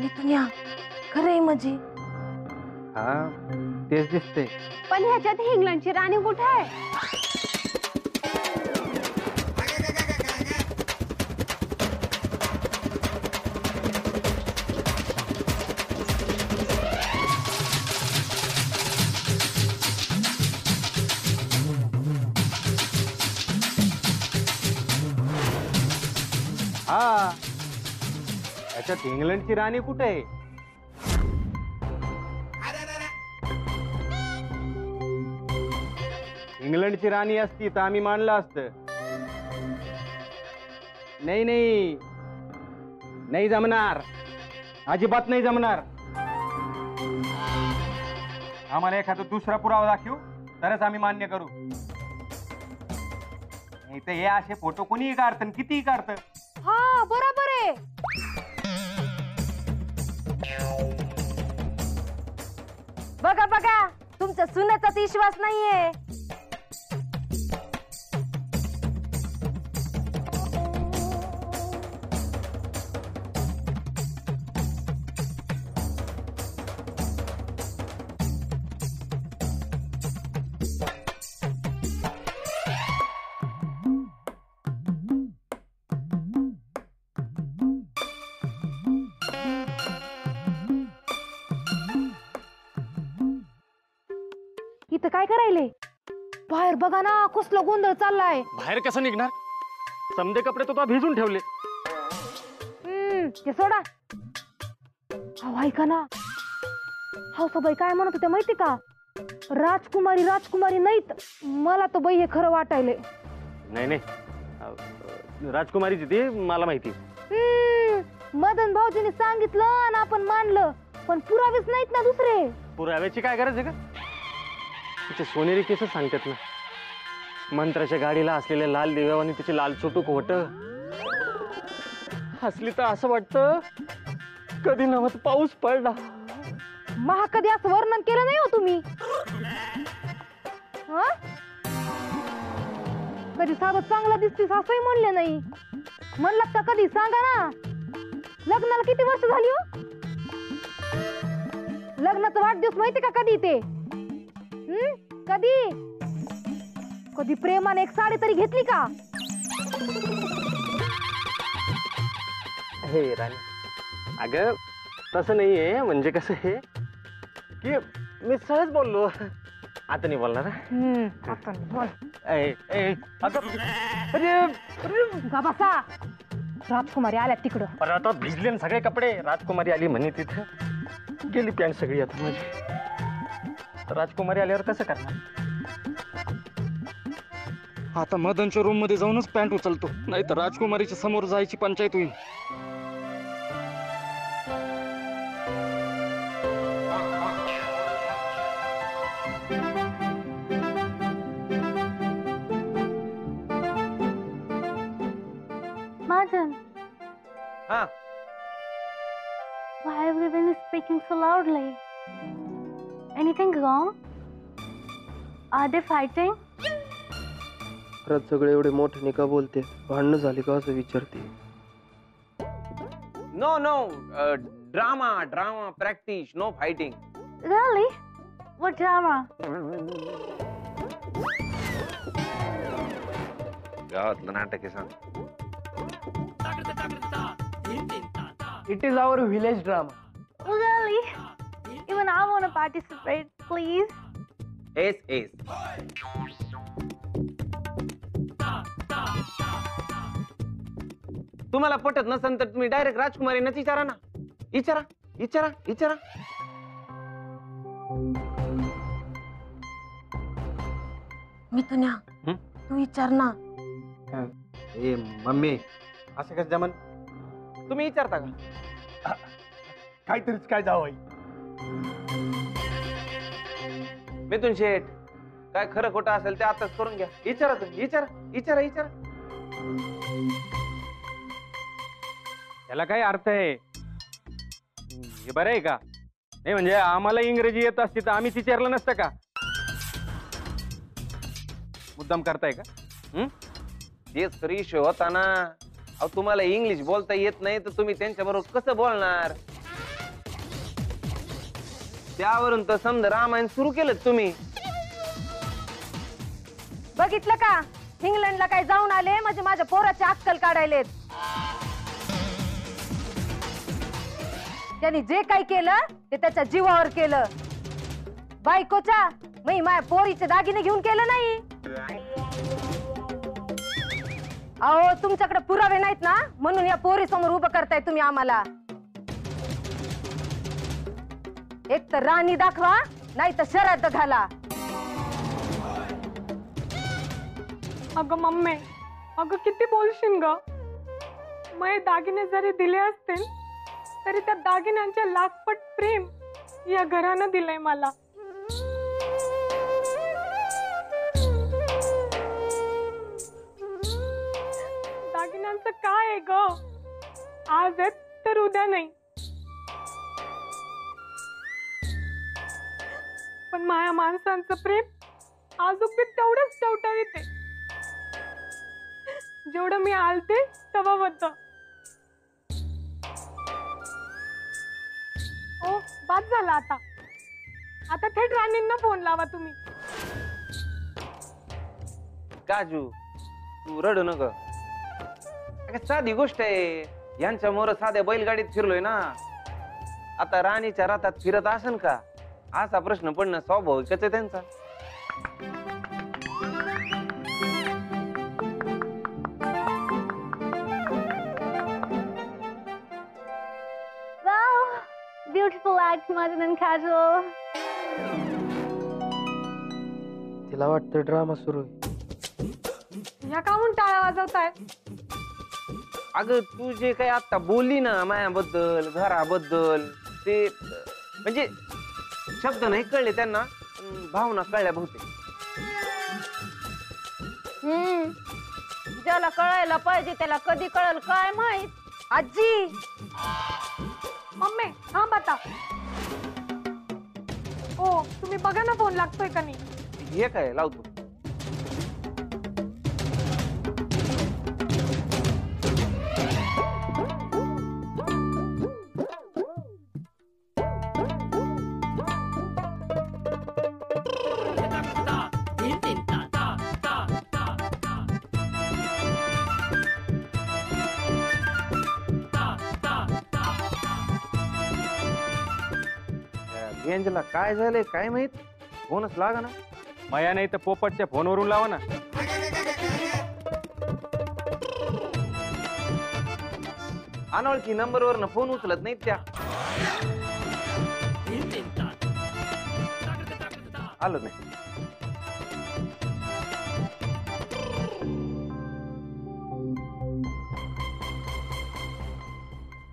मिथुन्या खरंय म्हणजे? हा तेच दिसते. पण ह्याच्यात इंग्लंडची राणी कुठे आहे? हा याच्यात इंग्लंडची राणी कुठे आहे? इंग्लंडची राणी असती तर आम्ही मानलं असतं. नाही नाही नाही जमणार, अजिबात नाही जमणार. आम्हाला एखादा दुसरा पुरावा दाखवू तरच आम्ही मान्य करू. नाही तर हे असे फोटो कोणीही काढतं आणि कितीही काढतं. हा बरोबर आहे. बघा बघा तुमच्या सुनेचाच विश्वास नाहीये. इथं काय करायले? बाहेर बघा ना कसला गोंधळ चाललाय. बाहेर कसं निघणार? समदे कपडे तो भिजून ठेवले. ते सोडा. अहो ऐका ना, हौसाबाई काय म्हणत होत्या माहिती का? राजकुमारी राजकुमारी नाहीत. मला तर बाई हे खरं वाटायले. नाही नाही राजकुमारीची ती मला माहिती. मदन भाऊजीने सांगितलं आणि आपण मानलं, पण पुरावेच नाहीत ना दुसरे. पुराव्याची काय गरज आहे का? तिचे सोनेरी केस सांगतात ना. मंत्राच्या गाडीला असलेल्या लाल दिव्यावानी तिची लाल चुटूक होट हसली तर असं वाटतं कधी नवत पाऊस पडला. महा कधी असं वर्णन केलं नाही हो तुम्ही. कधी साधं चांगला दिसतीस असंही म्हणले नाही. म्हणलं का कधी सांगा ना. लग्नाला किती वर्ष झाली हो? लग्नाचा वाढदिवस माहिती का कधी ते? कधी कधी प्रेमाने एक साडी तरी घेतली का? हे राणी अगं तसं नाहीये. म्हणजे कसं आहे की मी सहज बोललो. आता नाही बोलणार. आता बोल. अरे बसा. राजकुमारी आल्या तिकडं. पण आता भिजले ना सगळे कपडे. राजकुमारी आली म्हणे तिथं गेली पॅन्ट सगळी आता माझी. राजकुमारी आल्यावर कसं करणार? आता मदनच्या रूम मध्ये जाऊनच पॅन्ट उचलतो, नाही तर राजकुमारीच्या समोर जायची पंचायत होईल. Madan. हा Why have you been speaking so loudly? Anything wrong? Are they fighting? परत सगळे एवढे मोठ्याने का बोलते? भांडणं झाली का असं विचारते. No no drama drama practice no fighting. Really? What drama? गावातलं नाटक आहे सांग. It is our village drama. Really? Even I want to participate, please. Yes yes. तुम्हाला पटत नसेल तर तुम्ही डायरेक्ट राजकुमारींनाच विचारा ना. विचारा विचारा विचारा. मिथुन्या तू विचार ना. ए मम्मी असं कसं जमन? तुम्ही विचारता का? काहीतरीच काय जावं. मिथुन शेठ काय खरं खोटं असेल ते आताच करून घ्या. विचारा तुम्ही विचारा विचारा विचारा. याला काय अर्थ आहे? हे बरं आहे का? नाही म्हणजे आम्हाला इंग्रजी येत असती तर आम्हीच विचारलं नसतं का? मुद्दाम करताय का? तेच खरी होता ना. अहो तुम्हाला इंग्लिश बोलता येत नाही तर तुम्ही त्यांच्या बरोबर कसं बोलणार? त्यावरून तर समजा रामायण सुरू केलं तुम्ही. बघितलं का, इंग्लंडला काय जाऊन आले म्हणजे माझ्या पोराची अक्कल काढायलेत. त्यांनी जे काही केलं ते त्याच्या जीवावर केलं. बायकोच्या मी माझ्या पोरीचे दागिने घेऊन केलं नाही. अहो तुमच्याकडे पुरावे नाहीत ना, म्हणून या पोरी समोर उभं करताय तुम्ही आम्हाला. एक तर राणी दाखवा, नाही तर शरद घाला. अगं मम्मी, अगं किती बोलशील ग. मग दागिने जरी दिले असतील तरी त्या दागिन्यांचे लाखपट प्रेम या घरानं दिलंय मला. दागिन्यांचं काय आहे ग, आज आहेत तर उद्या नाही. पण माया माणसांचं प्रेम आजूक बी तेवढंच टवटवीत आहे जेवढं मी आलते तेव्हा होतं. ओ बाद झाला आता. आता थेट राणींना फोन लावा तुम्ही. काजू तू रडू नका. साधी गोष्ट आहे, यांच्या मोर साध्या बैलगाडीत फिरलोय ना. आता राणीच्या रातात फिरत असन का, असा प्रश्न पडणं स्वाभाविकच आहे त्यांचा. Wow, beautiful act, Madan and Kajol. तिला वाटतं ड्रामा सुरू आहे. या काहून टाळ्या वाजवताय? अगं तू जे काही आता बोलली ना मायाबद्दल, घराबद्दल, ते म्हणजे शब्द नाही कळले त्यांना, पण भावना कळल्या बहुतेक. ज्याला कळायला पाहिजे त्याला कधी कळल काय माहित. आजी मम्मी थांब आता. ओ तुम्ही बघा ना फोन लागतोय का नाही. हे काय लावतो. रेंजला काय झालंय काय माहित, फोनच लागा ना. माया नाही तर पोपटच्या फोनवरून लावा ना. अनोळखी नंबरवरनं फोन उचलत नाहीत त्या. आलो नाही.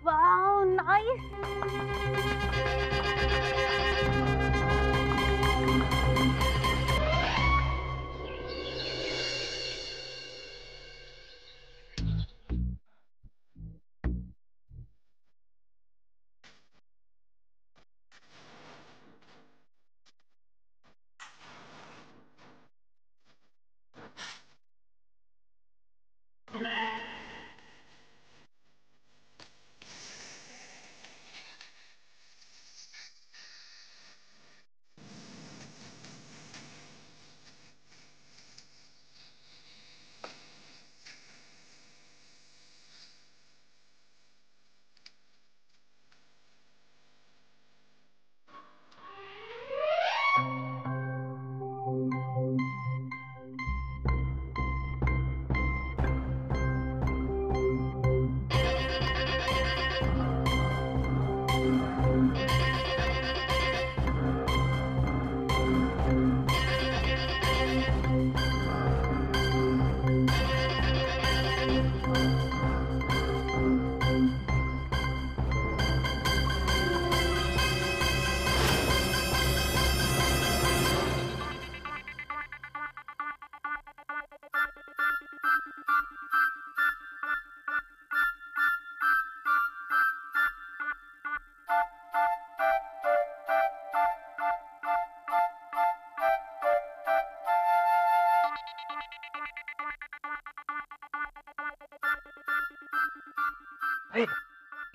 Wow, nice.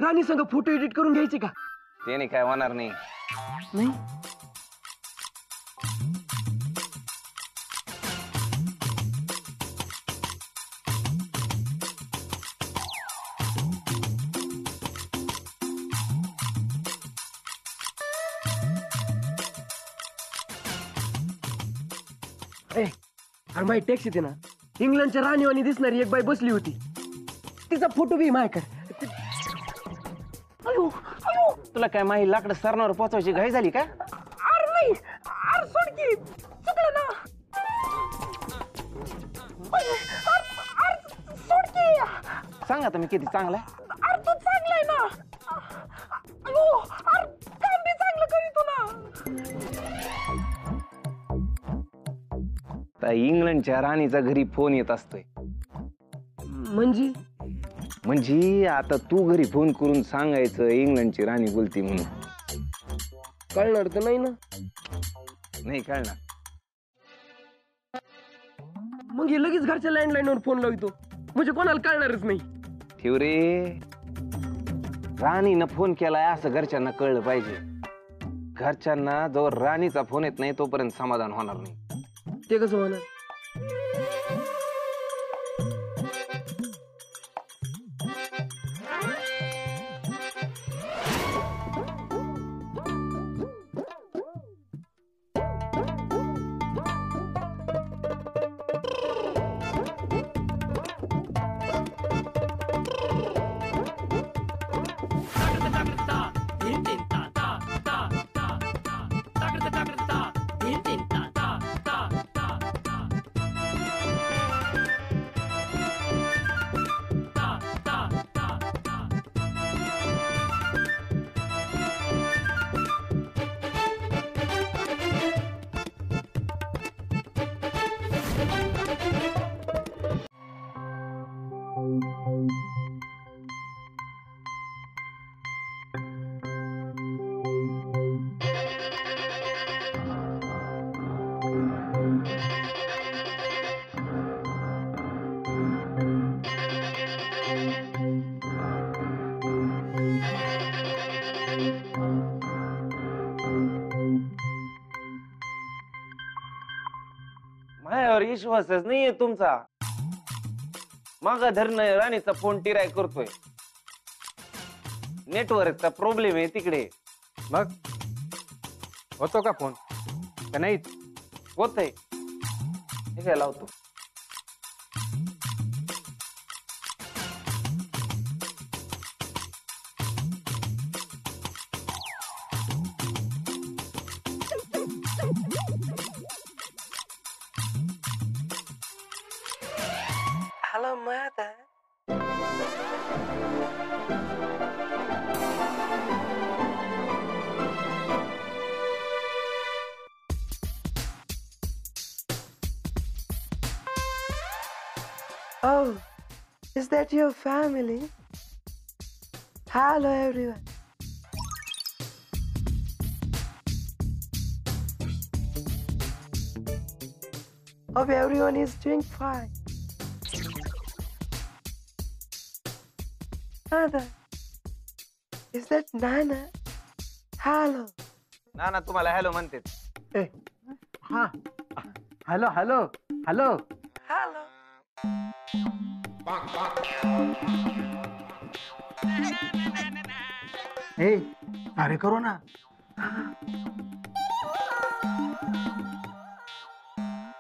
राणी संग फोटो एडिट करून घ्यायचे का? त्याने काय होणार नाही. नाही. अरे माझी टॅक्सीत आहे ना इंग्लंडच्या राणीवाणी दिसणारी एक बाई बसली होती. तिचा फोटो बी माझ्याकडे. तुला काय माही लाकडं सरणावर पोचवायची घाई झाली का? अरे नाही, अरे सोड की, चुकलं ना. सोड की. सांग आता मी किती चांगला आहे. अरे तू चांगलाय ना. अरे काम बी चांगलं करीतो ना. इंग्लंडच्या राणीचा घरी फोन येत असतोय. म्हणजे आता तू घरी फोन करून सांगायचं इंग्लंडची राणी बोलती म्हणून. कळणार तर नाही ना. नाही कळणार. मग हे लगेच घरच्या लँडलाईनवर फोन लावतो म्हणजे कोणाला कळणारच नाही. ठेव रे, राणीनं फोन केलाय असं घरच्यांना कळलं पाहिजे. घरच्यांना जोवर राणीचा फोन येत नाही तोपर्यंत समाधान होणार नाही. ते कसं होणार? माझ्यावर विश्वासच नाहीये तुमचा. मागा धरणं राणीचा फोन टिराय करतोय. नेटवर्कचा प्रॉब्लेम आहे तिकडे. मग होतो का फोन का नाही? होतंय. हे काय लावतो. Hello, mother. Oh, is that your family? Hello, everyone. Hope everyone is doing fine. Mother, is that Nana? Hello. नाना तुम्हाला हॅलो म्हणते. हा. Hello hello hello. Hello. हे अरे करो ना.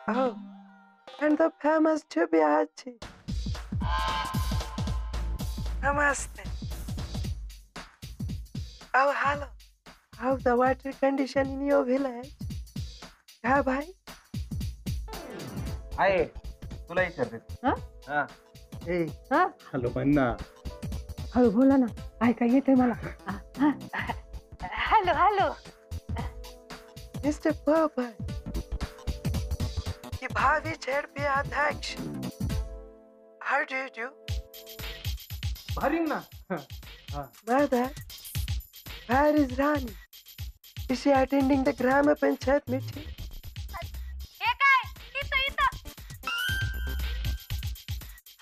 Oh, and the famous Chubiachi. Namaste. Oh, hello. How's the water condition in your village? Yeah, bhai. आहे तुला विचारते. हा? हा. Hey. हा हॅलो म्हणा. हळू बोला ना, ऐका येते मला. Hello hello. Mr. Papa. Ki bhavi ZP Adhyaksh. How do you do? भारी ना. Mother, where is Rani? Is she attending the Grama Panchayat meeting? हे काय इथं इथं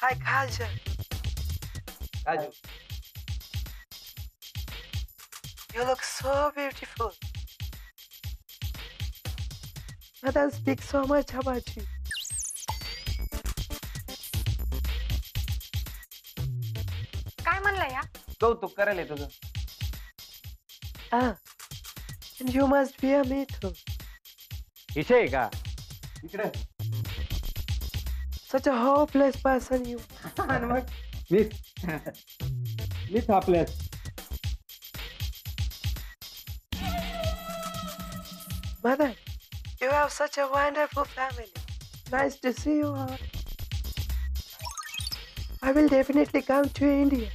Hi, Khaja. Raju You look so beautiful. Madan speaks so much about you. काय म्हणला या? कौतुक करायला तुझं. Ah, and you must be a me too. विषय का इकडे Such a hopeless person you. आणि मग मीच आपल्यात Madan, you have such a wonderful family. Nice to see you all. I will definitely come to India.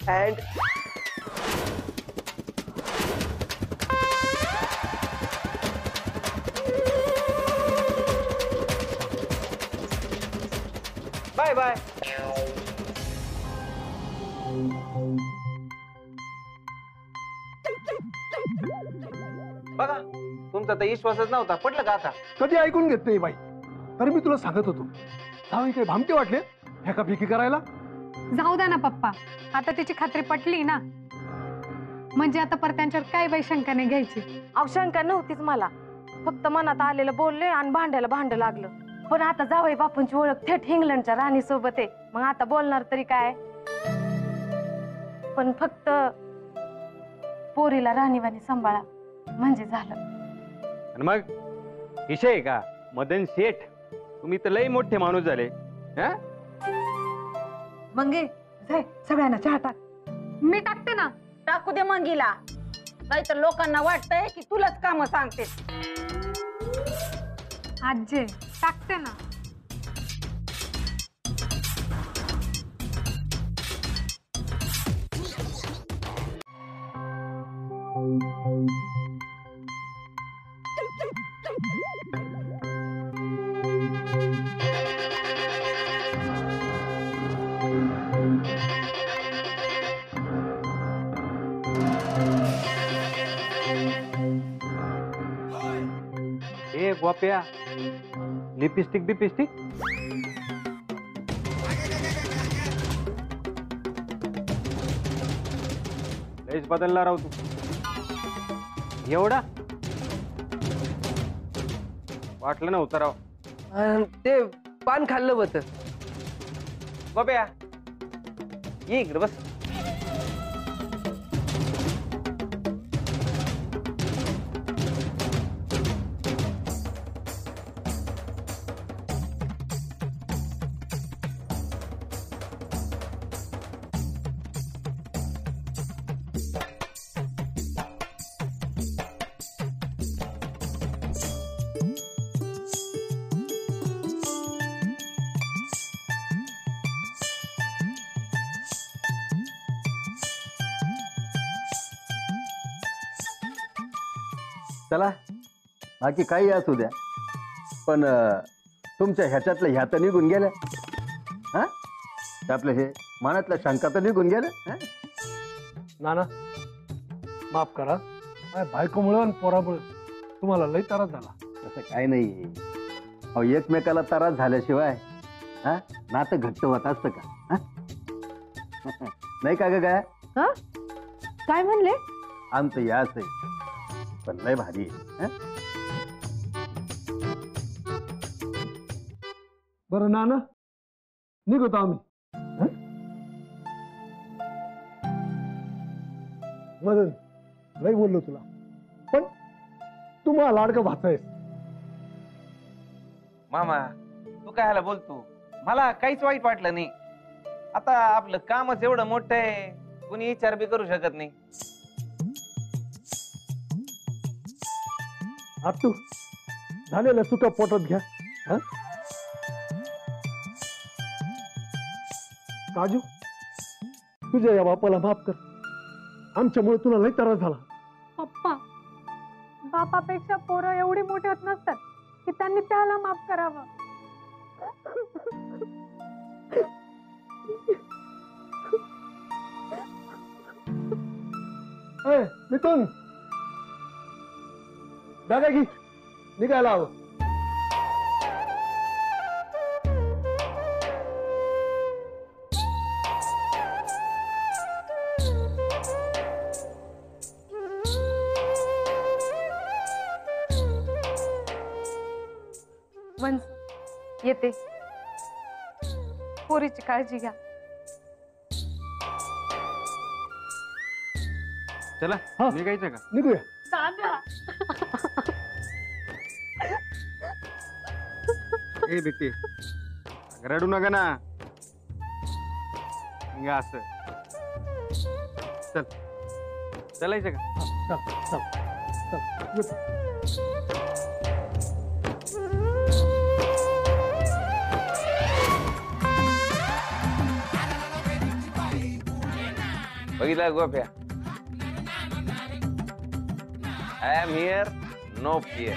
And bye bye. बघा तुमचा तर विश्वासच नव्हता, पटलं का आता? कधी ऐकून घेत नाही बाई. तरी मी तुला सांगत होतो, जावई काही भामटे वाटले फेकाफेकी करायला. जाऊ द्या ना पप्पा, आता त्याची खात्री पटली ना, म्हणजे आता परत त्यांच्यावर काय बाई शंका नाही घ्यायची. अहो शंका नव्हतीच मला, फक्त मनात आलेलं बोलले आणि भांड्याला भांड लागलं. पण आता जावई बापूंची ओळख थेट इंग्लंडच्या राणी सोबत आहे, मग आता बोलणार तरी काय. पण फक्त पोरीला राणीवाणी सांभाळा म्हणजे झालं. आणि मग विषय का मदन शेठ, तुम्ही तर लई मोठे माणूस झाले. हा मंगे जाय सगळ्यांना चहा टाक. मी टाकते ना. टाकू दे मंगीला, नाहीतर लोकांना वाटतंय की तुलाच काम सांगते. आजे टाकते ना. ए गोप्या, लिपस्टिक बिपिस्टिक लयच बदलला राव तू. एवढा वाटलं नव्हतं राव. ते पान खाल्लं होतं. गोप्या ये इकडे बस. चला बाकी काही असू द्या, पण तुमच्या ह्याच्यातलं ह्या तर निघून गेल्या. हा आपलं हे मनातल्या शंका तर निघून गेल्या. हा? नाना माफ करा, माझ्या बायकोमुळं आणि पोरामुळं तुम्हाला लई त्रास झाला. तसं काय नाही. अहो एकमेकाला त्रास झाल्याशिवाय हा नातं घट्ट होत असतं का? हा? नाही का ग काय? काय म्हणले? आमचं याच आहे, पण लय भारी आहे. हा? बरं नाना, निघतो आम्ही. हं? मदन लई बोललो तुला, पण तू मला लाडका भाचा आहेस. मामा तू काय ह्याला बोलतो, मला काहीच वाईट वाटलं नाही. आता आपलं कामच एवढं मोठं आहे, कुणी विचार बी करू शकत नाही. तू झालेलं सुका पोटात घ्या. हं? काजू, तुझ्या या बापाला माफ कर, आमच्यामुळे तुला लई त्रास झाला. पप्पा, बापापेक्षा पोरं एवढी मोठी होत नसतात की त्यांनी त्याला माफ करावं. मिथून बॅगा घे, निघायला हवं. वंस येते. पोरीची काळजी घ्या. चला हा. निघायचं का? निघूया. दादा ए बेटी रडू नका ना. निघा असं. चल चलायचं का? चल चल चल येतो. बघितला Gopya. I am here, no fear.